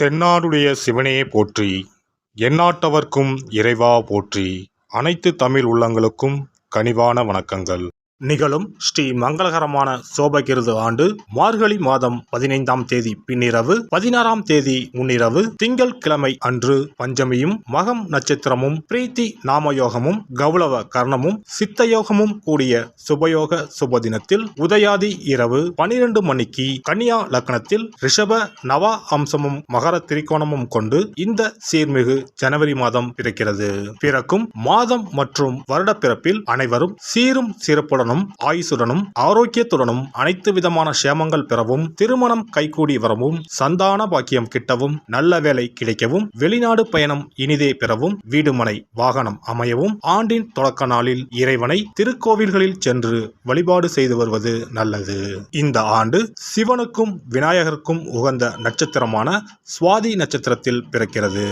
தென்னாடுடைய சிவனே போற்றி, எந்நாட்டவர்க்கும் இறைவா போற்றி. அனைத்து தமிழ் உள்ளங்களுக்கும் கனிவான வணக்கங்கள். நிகழும் ஸ்ரீ மங்களகரமான சோபகிருது ஆண்டு மார்கழி மாதம் 15ஆம் தேதி பின்னிரவு 16ஆம் தேதி முன்னிரவு திங்கள் கிழமை அன்று பஞ்சமியும் மகம் நட்சத்திரமும் பிரீத்தி நாமயோகமும் கௌளவ கர்ணமும் சித்தயோகமும் கூடிய சுபயோக சுபதினத்தில் உதயாதி இரவு 12 மணிக்கு கன்னியா லக்னத்தில் ரிஷப நவா அம்சமும் மகர திரிகோணமும் கொண்டு இந்த சீர்மிகு ஜனவரி மாதம் பிறக்கிறது. பிறக்கும் மாதம் மற்றும் வருட பிறப்பில் அனைவரும் சீரும் சிறப்புடன் ஆயுசுடனும் ஆரோக்கியத்துடனும் அனைத்து விதமான சேமங்கள் பெறவும், திருமணம் கைகூடி வரவும், சந்தான பாக்கியம் கிட்டவும், நல்ல வேலை கிடைக்கவும், வெளிநாடு பயணம் இனிதே பெறவும், வீடுமனை வாகனம் அமையவும், ஆண்டின் தொடக்க நாளில் இறைவனை திருக்கோவில்களில் சென்று வழிபாடு செய்து வருவது நல்லது. இந்த ஆண்டு சிவனுக்கும் விநாயகருக்கும் உகந்த நட்சத்திரமான சுவாதி நட்சத்திரத்தில் பிறக்கிறது.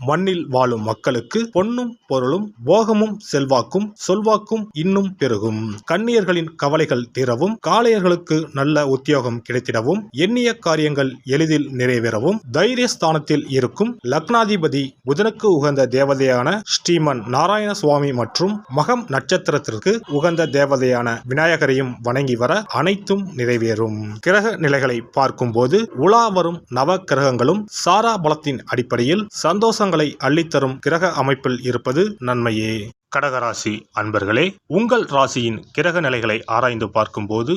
மண்ணில் வாழும் மக்களுக்கு பொன்னும் பொருளும் போகமும் செல்வாக்கும் சொல்வாக்கும் இன்னும் பெருகும். கன்னியர்களின் கவலைகள் தீரவும், காளையர்களுக்கு நல்ல உத்தியோகம் கிடைத்திடவும், எண்ணிய காரியங்கள் எளிதில் நிறைவேறவும், தைரியஸ்தானத்தில் இருக்கும் லக்னாதிபதி புதனுக்கு உகந்த தேவதையான ஸ்ரீமன் நாராயண சுவாமி மற்றும் மகம் நட்சத்திரத்திற்கு உகந்த தேவதையான விநாயகரையும் வணங்கி வர அனைத்தும் நிறைவேறும். கிரக நிலைகளை பார்க்கும் போது உலா வரும் நவ கிரகங்களும் சாரா பலத்தின் அடிப்படையில் சந்தோஷங்களை அள்ளித்தரும் கிரக அமைப்பில் இருப்பது நன்மையே. கடகராசி அன்பர்களே, உங்கள் ராசியின் கிரக நிலைகளை ஆராய்ந்து பார்க்கும்போது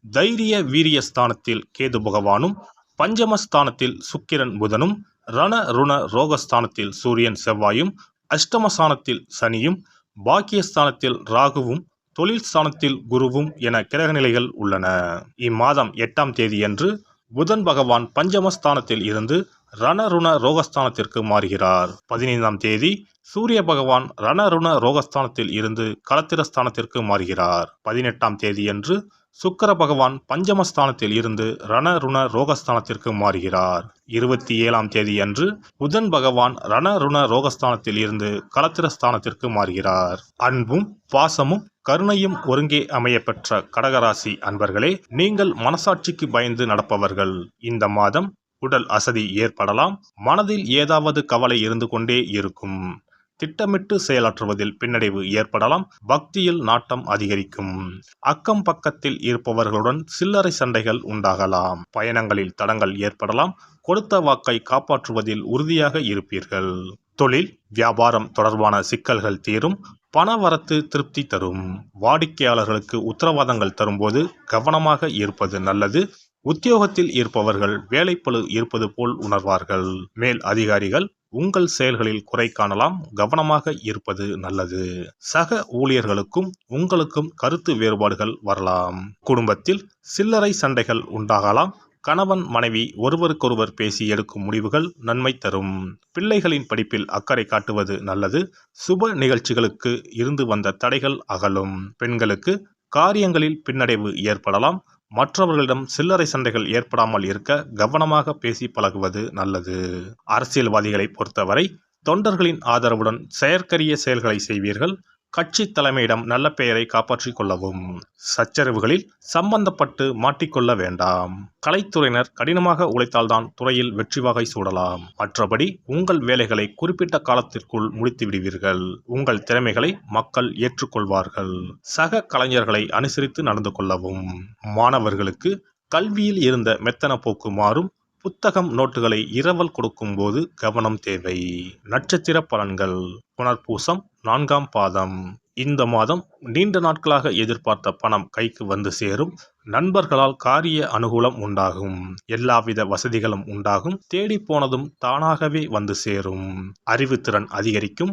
தைரிய வீரிய ஸ்தானத்தில் கேது பகவானும், பஞ்சமஸ்தானத்தில் சுக்கிரன் புதனும், ரண ருண ரோகஸ்தானத்தில் சூரியன் செவ்வாயும், அஷ்டமஸ்தானத்தில் சனியும், பாக்கியஸ்தானத்தில் ராகுவும், தொழில் ஸ்தானத்தில் குருவும் என கிரக நிலைகள் உள்ளன. இம்மாதம் 8ஆம் தேதியன்று புதன் பகவான் பஞ்சமஸ்தானத்தில் இருந்து ரணருண ரோகஸ்தானத்திற்கு மாறுகிறார். 15ஆம் தேதி சூரிய பகவான் ரணருண ரோகஸ்தானத்தில் இருந்து களத்திரஸ்தானத்திற்கு மாறுகிறார். 18ஆம் தேதியன்று சுக்கிர பகவான் பஞ்சமஸ்தானத்தில் இருந்து ரணருண ரோகஸ்தானத்திற்கு மாறுகிறார். 27ஆம் தேதியன்று புதன் பகவான் ரணருண ரோகஸ்தானத்தில் இருந்து களத்திரஸ்தானத்திற்கு மாறுகிறார். அன்பும் பாசமும் கருணையும் ஒருங்கே அமைய பெற்ற கடகராசி அன்பர்களே, நீங்கள் மனசாட்சிக்கு பயந்து நடப்பவர்கள். இந்த மாதம் உடல் அசதி ஏற்படலாம். மனதில் ஏதாவது கவலை இருந்து கொண்டே இருக்கும். திட்டமிட்டு செயலாற்றுவதில் பின்னடைவு ஏற்படலாம். பக்தியில் நாட்டம் அதிகரிக்கும். அக்கம் பக்கத்தில் இருப்பவர்களுடன் சில்லறை சண்டைகள் உண்டாகலாம். பயணங்களில் தடங்கள் ஏற்படலாம். கொடுத்த வாக்கை காப்பாற்றுவதில் உறுதியாக இருப்பீர்கள். தொழில் வியாபாரம் தொடர்பான சிக்கல்கள் தீரும். பணவரத்து திருப்தி தரும். வாடிக்கையாளர்களுக்கு உத்தரவாதங்கள் தரும்போது கவனமாக இருப்பது நல்லது. உத்தியோகத்தில் இருப்பவர்கள் வேலைப்பளு இருப்பது போல் உணர்வார்கள். மேல் அதிகாரிகள் உங்கள் செயல்களில் குறை காணலாம். கவனமாக இருப்பது நல்லது. சக ஊழியர்களுக்கும் உங்களுக்கும் கருத்து வேறுபாடுகள் வரலாம். குடும்பத்தில் சில்லறை சண்டைகள் உண்டாகலாம். கணவன் மனைவி ஒருவருக்கொருவர் பேசி எடுக்கும் முடிவுகள் நன்மை தரும். பிள்ளைகளின் படிப்பில் அக்கறை காட்டுவது நல்லது. சுப நிகழ்ச்சிகளுக்கு இருந்து வந்த தடைகள் அகலும். பெண்களுக்கு காரியங்களில் பின்னடைவு ஏற்படலாம். மற்றவர்களிடம் சில்லறை சண்டைகள் ஏற்படாமல் இருக்க கவனமாக பேசி பழகுவது நல்லது. அரசியல்வாதிகளை பொறுத்தவரை தொண்டர்களின் ஆதரவுடன் செயற்கரிய செயல்களை செய்வீர்கள். கட்சி தலைமையிடம் நல்ல பெயரை காப்பாற்றிக் கொள்ளவும். சச்சரவுகளில் சம்பந்தப்பட்டு மாட்டிக்கொள்ள வேண்டாம். கலைத்துறையினர் கடினமாக உழைத்தால்தான் துறையில் வெற்றி வாகை சூடலாம். மற்றபடி உங்கள் வேலைகளை குறிப்பிட்ட காலத்திற்குள் முடித்து விடுவீர்கள். உங்கள் திறமைகளை மக்கள் ஏற்றுக்கொள்வார்கள். சக கலைஞர்களை அனுசரித்து நடந்து கொள்ளவும். மாணவர்களுக்கு கல்வியில் இருந்த மெத்தன போக்கு மாறும். புத்தகம் நோட்டுகளை இரவல் கொடுக்கும் போது கவனம் தேவை. நட்சத்திர பலன்கள். புனர்பூசம் 4ஆம் பாதம். இந்த மாதம் நீண்ட நாட்களாக எதிர்பார்த்த பணம் கைக்கு வந்து சேரும். நண்பர்களால் காரிய அனுகூலம் உண்டாகும். எல்லாவித வசதிகளும் உண்டாகும். தேடி போனதும் தானாகவே வந்து சேரும். அறிவுத்திறன் அதிகரிக்கும்.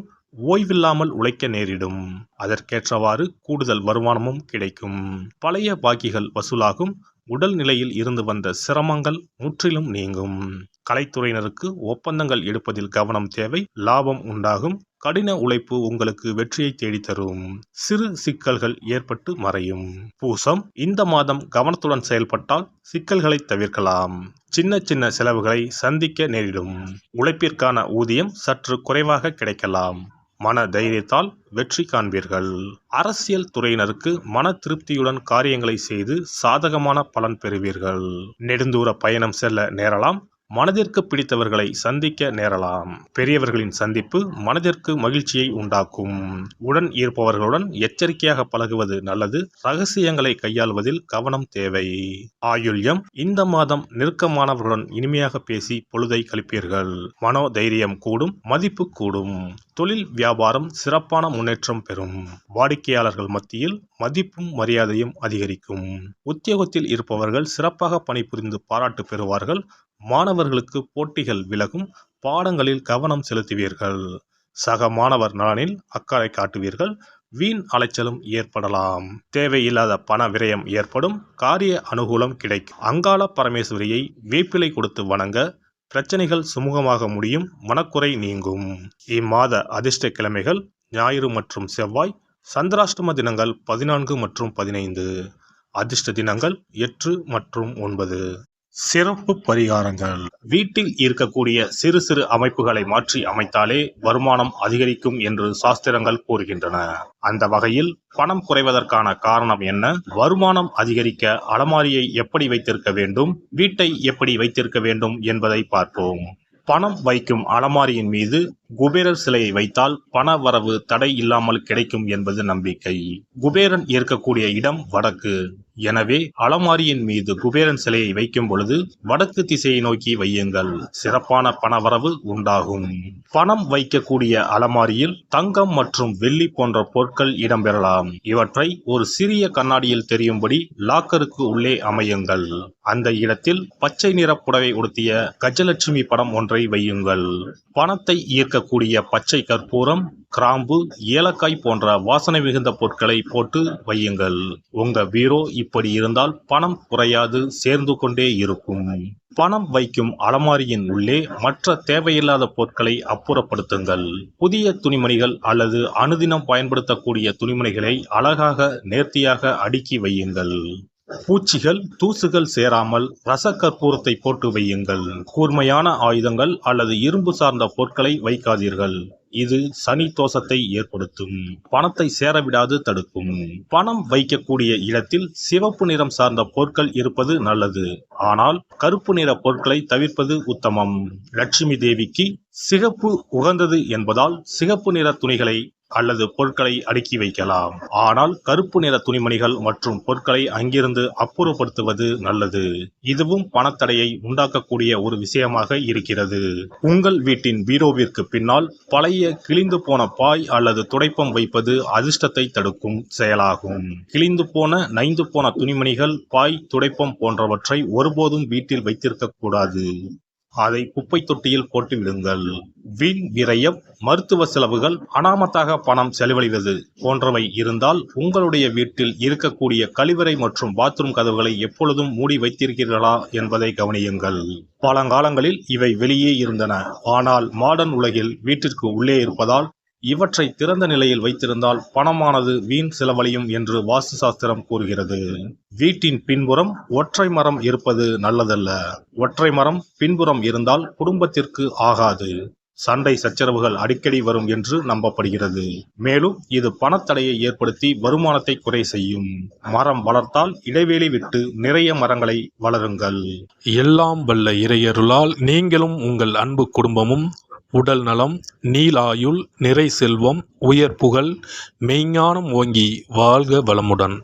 ஓய்வில்லாமல் உழைக்க நேரிடும். அதற்கேற்றவாறு கூடுதல் வருமானமும் கிடைக்கும். பழைய பாக்கிகள் வசூலாகும். உடல் நிலையில் இருந்து வந்த சிரமங்கள் முற்றிலும் நீங்கும். கலைத்துறையினருக்கு ஒப்பந்தங்கள் எடுப்பதில் கவனம் தேவை. லாபம் உண்டாகும். கடின உழைப்பு உங்களுக்கு வெற்றியை தேடித்தரும். சிறு சிக்கல்கள் ஏற்பட்டு மறையும். பூசம். இந்த மாதம் கவனத்துடன் செயல்பட்டால் சிக்கல்களை தவிர்க்கலாம். சின்ன சின்ன செலவுகளை சந்திக்க நேரிடும். உழைப்பிற்கான ஊதியம் சற்று குறைவாக கிடைக்கலாம். மன தைரியத்தால் வெற்றி காண்பீர்கள். அரசியல் துறையினருக்கு மன திருப்தியுடன் காரியங்களை செய்து சாதகமான பலன் பெறுவீர்கள். நெடுந்தூர பயணம் செல்ல நேரலாம். மனதிற்கு பிடித்தவர்களை சந்திக்க நேரலாம். பெரியவர்களின் சந்திப்பு மனதிற்கு மகிழ்ச்சியை உண்டாக்கும். உடன் இருப்பவர்களுடன் எச்சரிக்கையாக பழகுவது நல்லது. ரகசியங்களை கையாள்வதில் கவனம் தேவை. ஆயுள்யம் இந்த மாதம் நெருக்கமானவர்களுடன் இனிமையாக பேசி பொழுதை கழிப்பீர்கள். மனோதைரியம் கூடும், மதிப்பு கூடும். தொழில் வியாபாரம் சிறப்பான முன்னேற்றம் பெறும். வாடிக்கையாளர்கள் மத்தியில் மதிப்பும் மரியாதையும் அதிகரிக்கும். உத்தியோகத்தில் இருப்பவர்கள் சிறப்பாக பணிபுரிந்து பாராட்டு பெறுவார்கள். மாணவர்களுக்கு போட்டிகள் விலகும். பாடங்களில் கவனம் செலுத்துவீர்கள். சக மாணவர் நலனில் அக்கறை காட்டுவீர்கள். வீண் அலைச்சலும் ஏற்படலாம். தேவையில்லாத பண விரயம் ஏற்படும். காரிய அனுகூலம் கிடைக்கும். அங்காள பரமேஸ்வரியை வேப்பிலை கொடுத்து வணங்க பிரச்சனைகள் சுமூகமாக முடியும். மனக்குறை நீங்கும். இம்மாத அதிர்ஷ்ட கிழமைகள் ஞாயிறு மற்றும் செவ்வாய். சந்திராஷ்டம தினங்கள் 14 மற்றும் 15. அதிர்ஷ்ட தினங்கள் 8 மற்றும் 9. சிறப்பு பரிகாரங்கள். வீட்டில் இருக்கக்கூடிய சிறு சிறு அமைப்புகளை மாற்றி அமைத்தாலே வருமானம் அதிகரிக்கும் என்று சாஸ்திரங்கள் கூறுகின்றன. அந்த வகையில் பணம் குறைவதற்கான காரணம் என்ன? வருமானம் அதிகரிக்க அலமாரியை எப்படி வைத்திருக்க வேண்டும்? வீட்டை எப்படி வைத்திருக்க வேண்டும் என்பதை பார்ப்போம். பணம் வைக்கும் அலமாரியின் மீது குபேரர் சிலையை வைத்தால் பண வரவு தடை இல்லாமல் கிடைக்கும் என்பது நம்பிக்கை. குபேரன் இருக்கக்கூடிய இடம் வடக்கு. எனவே அலமாரியின் மீது குபேரன் சிலையை வைக்கும் பொழுது வடக்கு திசையை நோக்கி வையுங்கள். சிறப்பான பணவரவு உண்டாகும். பணம் வைக்கக்கூடிய அலமாரியில் தங்கம் மற்றும் வெள்ளி போன்ற பொருட்கள் இடம்பெறலாம். இவற்றை ஒரு சிறிய கண்ணாடியில் தெரியும்படி லாக்கருக்கு உள்ளே அமையுங்கள். அந்த இடத்தில் பச்சை நிற புடவை உடுத்திய கஜலட்சுமி படம் ஒன்றை வையுங்கள். பணத்தை ஈர்க்கக்கூடிய பச்சை கற்பூரம், கிராம்பு, ஏலக்காய் போன்ற வாசனை மிகுந்த பொருட்களை போட்டு வையுங்கள். உங்க பீரோ இப்படி இருந்தால் பணம் குறையாது, சேர்ந்து கொண்டே இருக்கும். பணம் வைக்கும் அலமாரியின் உள்ளே மற்ற தேவையில்லாத பொருட்களை அப்புறப்படுத்துங்கள். புதிய துணிமணிகள் அல்லது அனுதினம் பயன்படுத்தக்கூடிய துணிமணிகளை அழகாக நேர்த்தியாக அடுக்கி வையுங்கள். பூச்சிகள், தூசுகள் சேராமல் ரசக்கற்பூரத்தை போட்டு வையுங்கள். கூர்மையான ஆயுதங்கள் அல்லது இரும்பு சார்ந்த பொருட்களை வைக்காதீர்கள். இது சனி தோஷத்தை ஏற்படுத்தும். பணத்தை சேரவிடாது தடுக்கும். பணம் வைக்கக்கூடிய இடத்தில் சிவப்பு நிறம் சார்ந்த பொருட்கள் இருப்பது நல்லது. ஆனால் கருப்பு நிற பொருட்களை தவிர்ப்பது உத்தமம். லட்சுமி தேவிக்கு சிகப்பு உகந்தது என்பதால் சிகப்பு நிற துணிகளை அல்லது பொருட்களை அடுக்கி வைக்கலாம். ஆனால் கருப்பு நிற துணிமணிகள் மற்றும் பொருட்களை அங்கிருந்து அப்புறப்படுத்துவது நல்லது. இதுவும் பணத்தடையை உண்டாக்கக்கூடிய ஒரு விஷயமாக இருக்கிறது. உங்கள் வீட்டின் பீரோவிற்கு பின்னால் பழைய கிழிந்து போன பாய் அல்லது துடைப்பம் வைப்பது அதிர்ஷ்டத்தை தடுக்கும் செயலாகும். கிழிந்து போன, நைந்து போன துணிமணிகள், பாய், துடைப்பம் போன்றவற்றை ஒருபோதும் வீட்டில் வைத்திருக்க கூடாது. அதை குப்பை தொட்டியில் போட்டு விடுங்கள். வீண் விரயம், மருத்துவ செலவுகள், அனாமத்தாக பணம் செலவழிவது போன்றவை இருந்தால் உங்களுடைய வீட்டில் இருக்கக்கூடிய கழிவறை மற்றும் பாத்ரூம் கதவுகளை எப்பொழுதும் மூடி வைத்திருக்கிறீர்களா என்பதை கவனியுங்கள். பழங்காலங்களில் இவை வெளியே இருந்தன. ஆனால் மாடர்ன் உலகில் வீட்டிற்கு உள்ளே இருப்பதால் இவற்றை திறந்த நிலையில் வைத்திருந்தால் பணமானது வீண் செலவழியும் என்று வாஸ்து சாஸ்திரம் கூறுகிறது. வீட்டின் பின்புறம் ஒற்றை மரம் இருப்பது நல்லதல்ல. ஒற்றை மரம் பின்புறம் இருந்தால் குடும்பத்திற்கு ஆகாது. சண்டை சச்சரவுகள் அடிக்கடி வரும் என்று நம்பப்படுகிறது. மேலும் இது பணத்தடையை ஏற்படுத்தி வருமானத்தை குறை செய்யும். மரம் வளர்த்தால் இடைவெளி விட்டு நிறைய மரங்களை வளருங்கள். எல்லாம் வல்ல இறையருளால் நீங்களும் உங்கள் அன்பு குடும்பமும் உடல் நலம், நீலாயுள், நிறை செல்வம், உயர் புகழ், மெய்ஞானம் ஓங்கி வாழ்க வளமுடன்.